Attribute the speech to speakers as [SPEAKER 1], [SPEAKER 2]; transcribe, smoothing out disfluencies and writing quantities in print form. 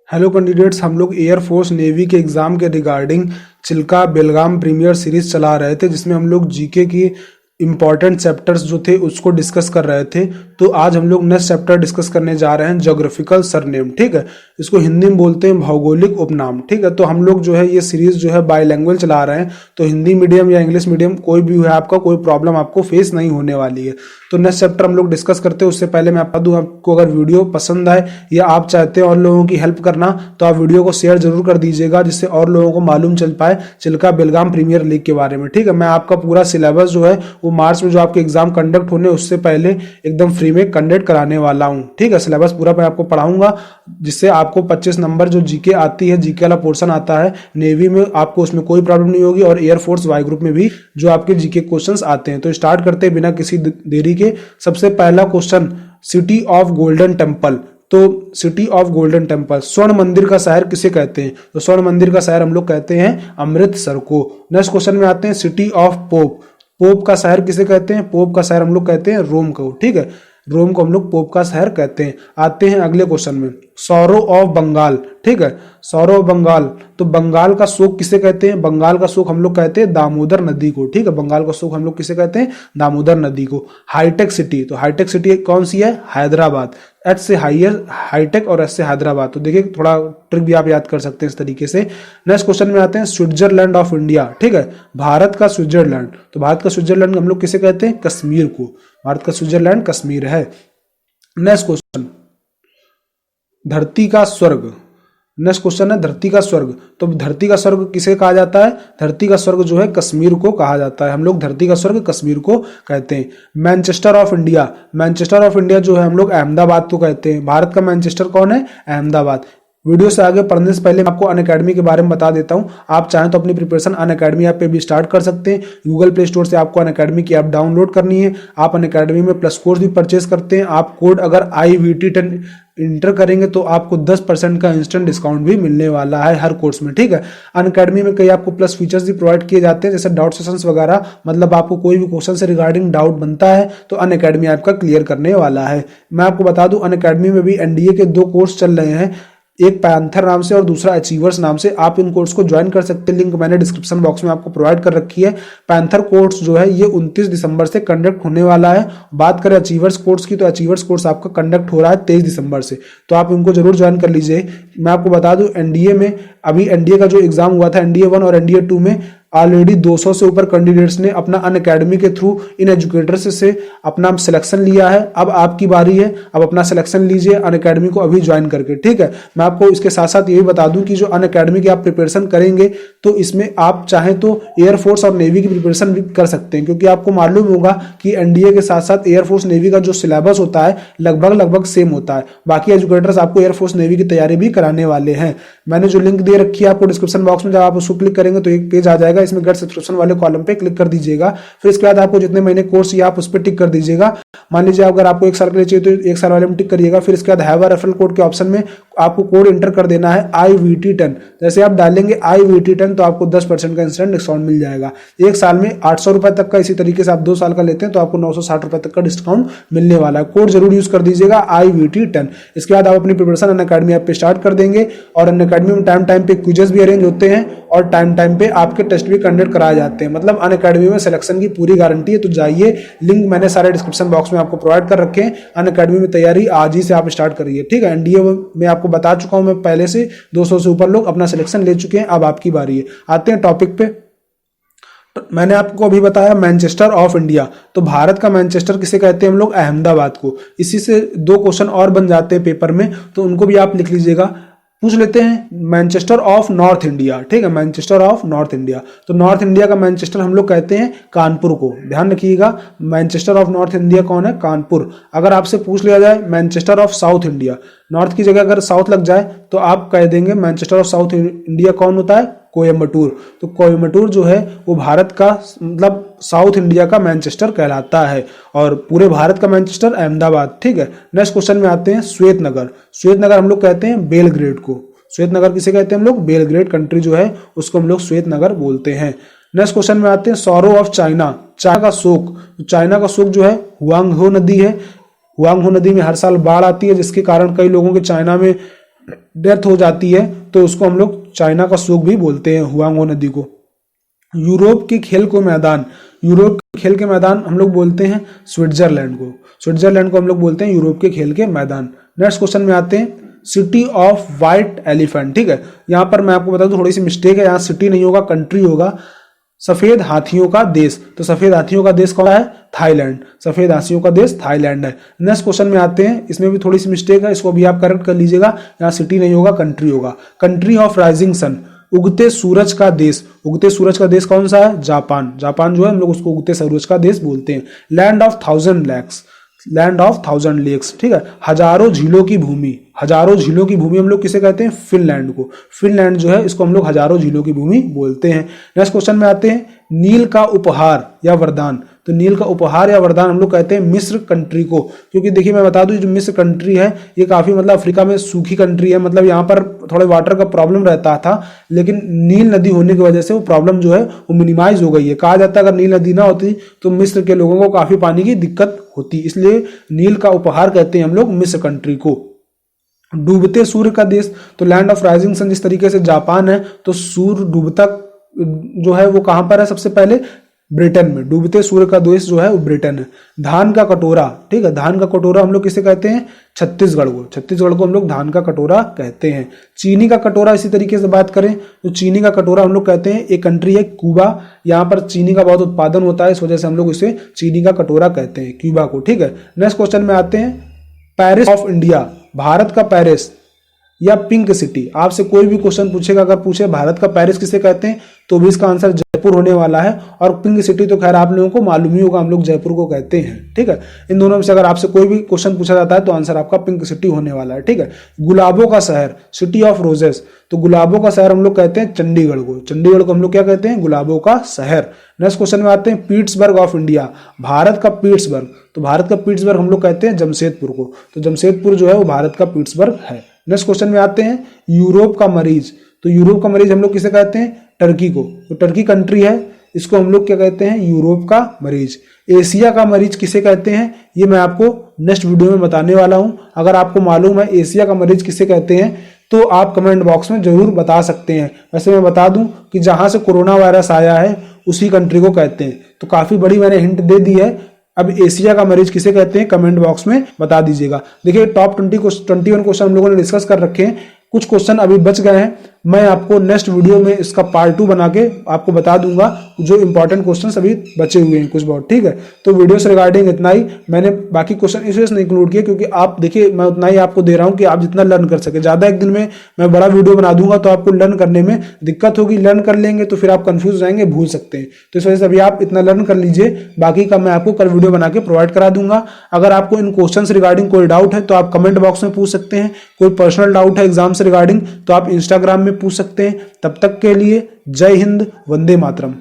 [SPEAKER 1] Hello candidates, हम लोग air force navy के एग्जाम के रिगार्डिंग चिल्का बेलगाम प्रीमियर सीरीज चला रहे थे, जिसमें हम लोग जीके की इंपॉर्टेंट चैप्टर्स जो थे उसको डिस्कस कर रहे थे। तो आज हम लोग नेक्स्ट चैप्टर डिस्कस करने जा रहे हैं, ज्योग्राफिकल सरनेम। ठीक है, इसको हिंदी में बोलते हैं भौगोलिक उपनाम। ठीक है, तो हम लोग जो है ये सीरीज जो है बाईलैंग्वेज चला रहे हैं, तो हिंदी मीडियम या इंग्लिश मीडियम कोई भी है आपका, कोई प्रॉब्लम आपको फेस नहीं होने वाली है। तो नेक्स्ट चैप्टर हम लोग डिस्कस करते हैं उससे पहले मैं बता दूं, आपको अगर वीडियो पसंद आए या आप चाहते हैं और लोगों की हेल्प करना, तो आप वीडियो को शेयर जरूर कर दीजिएगा, जिससे और लोगों को मालूम चल पाए चिल्का बेलगाम प्रीमियर लीग के बारे में। ठीक है, मैं आपका पूरा सिलेबस जो है वो मार्च में जो आपके एग्जाम कंडक्ट होने उससे पहले एकदम फ्री में कंडक्ट कराने वाला हूं। ठीक है, सिलेबस पूरा मैं आपको पढ़ाऊंगा, जिससे आपको 25 नंबर जो जीके आती है, जीके वाला पोर्शन आता है नेवी में, आपको उसमें कोई प्रॉब्लम नहीं होगी, और एयरफोर्स वाई ग्रुप में भी जो आपके जीके क्वेश्चंस आते हैं। तो स्टार्ट करते हैं बिना किसी देरी के। सबसे पहला question, city of golden temple. तो सिटी ऑफ गोल्डन टेम्पल, स्वर्ण मंदिर का शहर किसे कहते हैं? तो स्वर्ण मंदिर का शहर हम लोग कहते हैं अमृतसर को। नेक्स्ट क्वेश्चन में आते हैं, सिटी ऑफ पोप। पोप का शहर किसे कहते हैं? पोप का शहर हम लोग कहते हैं रोम को। ठीक है, रोम को हम लोग पोप का शहर कहते हैं। आते हैं अगले क्वेश्चन में, सौरो ऑफ बंगाल। ठीक है, सौरो ऑफ बंगाल, तो बंगाल का शोक किसे कहते हैं? बंगाल का शोक हम लोग कहते हैं दामोदर नदी को। ठीक है, बंगाल का शोक हम लोग किसे कहते हैं? दामोदर नदी को। हाईटेक सिटी, तो हाईटेक सिटी कौन सी है? हैदराबाद। एच से हाईटेक और एस से हैदराबाद। तो देखिए, थोड़ा ट्रिक भी आप याद कर सकते हैं इस तरीके से। नेक्स्ट क्वेश्चन में आते हैं, स्विट्जरलैंड ऑफ इंडिया। ठीक है, भारत का स्विट्जरलैंड, तो भारत का स्विट्जरलैंड हम लोग किसे कहते हैं? कश्मीर को। भारत का स्विट्जरलैंड कश्मीर है। नेक्स्ट क्वेश्चन, धरती का स्वर्ग। नेक्स्ट क्वेश्चन है धरती का स्वर्ग, तो धरती का स्वर्ग किसे कहा जाता है? धरती का स्वर्ग जो है कश्मीर को कहा जाता है। हम लोग धरती का स्वर्ग कश्मीर को कहते हैं। Manchester of India, Manchester of India जो है हम लोग अहमदाबाद को कहते हैं। भारत का मैनचेस्टर कौन है? अहमदाबाद। वीडियो से आगे पढ़ने से पहले मैं आपको अनअकैडमी के बारे में बता देता हूं। आप चाहें तो अपनी प्रिपरेशन अनअकैडमी ऐप पे भी स्टार्ट कर सकते हैं। गूगल प्ले स्टोर से आपको अनअकैडमी की ऐप डाउनलोड करनी है। आप अनअकैडमी में प्लस कोर्स भी परचेज करते हैं। आप कोड अगर IVT10 इंटर करेंगे तो आपको 10% का इंस्टेंट डिस्काउंट भी मिलने वाला है हर कोर्स में। ठीक है, अनअकैडमी में कई आपको प्लस फीचर्स भी प्रोवाइड किए जाते हैं, जैसे डाउट सेशंस वगैरह। मतलब आपको कोई भी क्वेश्चन से रिगार्डिंग डाउट बनता है तो अनअकैडमी आपका क्लियर करने वाला है। मैं आपको बता दूं, अनअकैडमी में भी NDA के 2 कोर्स चल रहे हैं, एक पैंथर नाम से और दूसरा अचीवर्स नाम से। आप इन कोर्स को ज्वाइन कर सकते हैं, लिंक मैंने डिस्क्रिप्शन बॉक्स में आपको प्रोवाइड कर रखी है। पैंथर कोर्स जो है ये 29 दिसंबर से कंडक्ट होने वाला है। बात करें अचीवर्स कोर्स की, तो अचीवर्स कोर्स आपका कंडक्ट हो रहा है 23 दिसंबर से, तो आप इनको जरूर ज्वाइन कर लीजिए। मैं आपको बता दूं, NDA में अभी NDA का जो एग्जाम हुआ था, NDA 1 और NDA 2 में ऑलरेडी 200 से ऊपर कैंडिडेट्स ने अपना अनअकैडमी के थ्रू इन एजुकेटर्स से अपना सिलेक्शन लिया है। अब आपकी बारी है, अब अपना सिलेक्शन लीजिए अनअकैडमी को अभी ज्वाइन करके। ठीक है, मैं आपको इसके साथ साथ ये भी बता दूं कि जो अनअकैडमी की आप प्रिपरेशन करेंगे तो इसमें आप चाहें तो एयरफोर्स और नेवी की प्रिपरेशन भी कर सकते हैं, क्योंकि आपको मालूम होगा कि NDA के साथ साथ एयरफोर्स नेवी का जो सिलेबस होता है लगभग सेम होता है। बाकी एजुकेटर्स आपको एयरफोर्स नेवी की तैयारी भी कराने वाले हैं। मैंने जो लिंक दे रखी है आपको डिस्क्रिप्शन बॉक्स में, जब आप उसको क्लिक करेंगे तो एक पेज आ जाएगा, इसमें गेट सब्सक्रिप्शन वाले कॉलम पे क्लिक कर दीजिएगा। फिर इसके बाद आपको जितने महीने कोर्स या आप उस पर टिक कर दीजिएगा। मान लीजिए अगर आपको 1 साल के लिए चाहिए तो 1 साल वाले में टिक करिएगा। फिर इसके बाद हैव अ रेफरल कोड के ऑप्शन में आपको कोड एंटर कर देना है IVT10। जैसे आप डालेंगे IVT10 तो आपको 10% का इंस्टेंट डिस्काउंट मिल जाएगा। 1 साल में 800 रुपए तक का, इसी तरीके से आप 2 साल का लेते हैं तो आपको 960 रुपए तक का डिस्काउंट मिलने वाला है। कोड जरूर यूज कर दीजिएगा IVT10। इसके बाद आप अपनी प्रिपरेशन अनअकैडमी ऐप पे स्टार्ट कर देंगे, और अनअकैडमी में टाइम पे क्विजेस भी अरेंज होते हैं और टाइम पे आपके टेस्ट भी कंडक्ट कराए जाते हैं। मतलब अनअकैडमी में सिलेक्शन की पूरी गारंटी है। तो जाइए, लिंक मैंने सारे डिस्क्रिप्शन बॉक्स में आपको प्रोवाइड कर रखे हैं। अनअकैडमी में तैयारी आज ही से आप स्टार्ट करिए। ठीक है, NDA में आपको बता चुका हूं मैं पहले से, 200 से ऊपर लोग अपना सिलेक्शन ले चुके हैं। अब आपकी बारी है। आते हैं टॉपिक पे। मैंने आपको अभी बताया मैनचेस्टर ऑफ इंडिया, तो भारत का मैनचेस्टर किसे कहते हैं हम लोग? अहमदाबाद को। इसी से 2 क्वेश्चन और बन जाते हैं पेपर में, तो उनको भी आप लिख लीजिएगा। पूछ लेते हैं मैनचेस्टर ऑफ नॉर्थ इंडिया। ठीक है, मैनचेस्टर ऑफ नॉर्थ इंडिया, तो नॉर्थ इंडिया का मैनचेस्टर हम लोग कहते हैं कानपुर को। ध्यान रखिएगा, मैनचेस्टर ऑफ नॉर्थ इंडिया कौन है? कानपुर। अगर आपसे पूछ लिया जाए Manchester of south India, north की जगह अगर साउथ लग जाए तो आप कह देंगे मैनचेस्टर ऑफ साउथ इंडिया कौन होता है? कोयम्बटूर। तो कोयम्बटूर जो है वो भारत का, मतलब साउथ इंडिया का मैनचेस्टर कहलाता है, और पूरे भारत का मैनचेस्टर अहमदाबाद। ठीक है, नेक्स्ट क्वेश्चन में आते हैं, श्वेतनगर। श्वेतनगर हम लोग कहते हैं बेलग्रेड को। श्वेतनगर किसे कहते हैं हम लोग? बेलग्रेड कंट्री जो है उसको हम लोग श्वेतनगर बोलते हैं। नेक्स्ट क्वेश्चन में आते हैं, सौरो ऑफ चाइना। चाइना का शोक, चाइना का शोक जो है हुआंगहो नदी है। हुआंगहो नदी में हर साल बाढ़ आती है, जिसके कारण कई लोगों के चाइना में डेथ हो जाती है तो उसको हम लोग चाइना का शोक भी बोलते हैं, हुआंगो नदी को। यूरोप के खेल को मैदान, यूरोप के खेल के मैदान हम लोग बोलते हैं स्विट्जरलैंड को, स्विट्जरलैंड को हम लोग बोलते हैं यूरोप के खेल के मैदान। नेक्स्ट क्वेश्चन में आते हैं, सिटी ऑफ व्हाइट एलिफेंट, ठीक है, यहाँ पर मैं आपको बता दूं थोड़ी सी मिस्टेक है, यहाँ सिटी नहीं होगा कंट्री होगा। सफेद हाथियों का देश, तो सफेद हाथियों का देश कौन है? थाईलैंड, सफेद हाथियों का देश थाईलैंड है। नेक्स्ट क्वेश्चन में आते हैं, इसमें भी थोड़ी सी मिस्टेक है, इसको भी आप करेक्ट कर लीजिएगा, यहाँ सिटी नहीं होगा कंट्री होगा। कंट्री ऑफ राइजिंग सन, उगते सूरज का देश, उगते सूरज का देश कौन सा है? जापान, जापान जो है हम लोग उसको उगते सूरज का देश बोलते हैं। Land of thousand lakes, land of thousand lakes, ठीक है, हजारों झीलों की भूमि, हजारों झीलों की भूमि हम लोग किसे कहते हैं? फिनलैंड को, फिनलैंड जो है इसको हम लोग हजारों झीलों की भूमि बोलते हैं। नेक्स्ट क्वेश्चन में आते हैं, नील का उपहार या वरदान, तो नील का उपहार या वरदान हम लोग कहते हैं मिस्र कंट्री को, क्योंकि देखिए मैं बता दूं जो मिस्र कंट्री है ये काफी मतलब अफ्रीका में सूखी कंट्री है, मतलब यहाँ पर थोड़े वाटर का प्रॉब्लम रहता था, लेकिन नील नदी होने की वजह से वो प्रॉब्लम जो है वो मिनिमाइज हो गई है। कहा जाता है अगर नील नदी ना होती तो मिस्र के लोगों को काफी पानी की दिक्कत होती, इसलिए नील का उपहार कहते हैं हम लोग मिस्र कंट्री को। डूबते सूर्य का देश, तो लैंड ऑफ राइजिंग सन जिस तरीके से जापान है, तो सूर्य डूबता जो है वो कहां पर है? सबसे पहले ब्रिटेन में, डूबते सूर्य का देश जो है वो ब्रिटेन है। धान का कटोरा, ठीक है, धान का कटोरा हम लोग किसे कहते हैं? छत्तीसगढ़ को, छत्तीसगढ़ को हम लोग धान का कटोरा कहते हैं। चीनी का कटोरा इसी तरीके से बात करें तो चीनी का कटोरा हम लोग कहते हैं, एक कंट्री है क्यूबा, यहाँ पर चीनी का बहुत उत्पादन होता है, इस वजह से हम लोग इसे चीनी का कटोरा कहते हैं, क्यूबा को, ठीक है। नेक्स्ट क्वेश्चन में आते हैं, पेरिस ऑफ इंडिया, भारत का पेरिस या पिंक सिटी, आपसे कोई भी क्वेश्चन पूछेगा, अगर पूछे भारत का पेरिस किसे कहते हैं तो भी इसका आंसर जयपुर होने वाला है, और पिंक सिटी तो खैर आप लोगों को मालूम ही होगा, हम लोग जयपुर को कहते हैं, ठीक है। इन दोनों में से अगर आपसे कोई भी क्वेश्चन पूछा जाता है तो आंसर आपका पिंक सिटी होने वाला है, ठीक है। गुलाबों का शहर, सिटी ऑफ रोजेस, तो गुलाबों का शहर हम लोग कहते हैं चंडीगढ़ को, चंडीगढ़ को हम लोग क्या कहते हैं? गुलाबों का शहर। नेक्स्ट क्वेश्चन में आते हैं, पीट्सबर्ग ऑफ इंडिया, भारत का पीट्सबर्ग, तो भारत का पीट्सबर्ग हम लोग कहते हैं जमशेदपुर को, तो जमशेदपुर जो है वो भारत का पीट्सबर्ग है। नेक्स्ट क्वेश्चन में आते हैं, यूरोप का मरीज, तो यूरोप का मरीज हम लोग किसे कहते हैं? टर्की को, तो टर्की कंट्री है, इसको हम लोग क्या कहते हैं? यूरोप का मरीज। एशिया का मरीज किसे कहते हैं? ये मैं आपको नेक्स्ट वीडियो में बताने वाला हूं। अगर आपको मालूम है एशिया का मरीज किसे कहते हैं तो आप कमेंट बॉक्स में जरूर बता सकते हैं। वैसे मैं बता दूं कि जहां से कोरोना वायरस आया है उसी कंट्री को कहते हैं, तो काफी बड़ी मैंने हिंट दे दी है। अब एशिया का मरीज किसे कहते हैं कमेंट बॉक्स में बता दीजिएगा। देखिए टॉप 21 क्वेश्चन हम लोगों ने डिस्कस कर रखे हैं, कुछ क्वेश्चन अभी बच गए हैं, मैं आपको नेक्स्ट वीडियो में इसका पार्ट 2 बना के आपको बता दूंगा जो इंपॉर्टेंट क्वेश्चंस अभी बचे हुए हैं कुछ बहुत, ठीक है। तो वीडियो से रिगार्डिंग इतना ही, मैंने बाकी क्वेश्चन इसलिए नहीं इंक्लूड किए क्योंकि आप देखिए मैं उतना ही आपको दे रहा हूं कि आप जितना लर्न कर सके। ज्यादा एक दिन में मैं बड़ा वीडियो बना दूंगा तो आपको लर्न करने में दिक्कत होगी, लर्न कर लेंगे तो फिर आप कंफ्यूज रहेंगे, भूल सकते हैं। तो इस वजह से अभी आप इतना लर्न कर लीजिए, बाकी का मैं आपको कल वीडियो बना के प्रोवाइड करा दूंगा। अगर आपको इन क्वेश्चन रिगार्डिंग कोई डाउट है तो आप कमेंट बॉक्स में पूछ सकते हैं, कोई पर्सनल डाउट है एग्जाम से रिगार्डिंग तो आप इंस्टाग्राम में पूछ सकते हैं। तब तक के लिए जय हिंद, वंदे मातरम।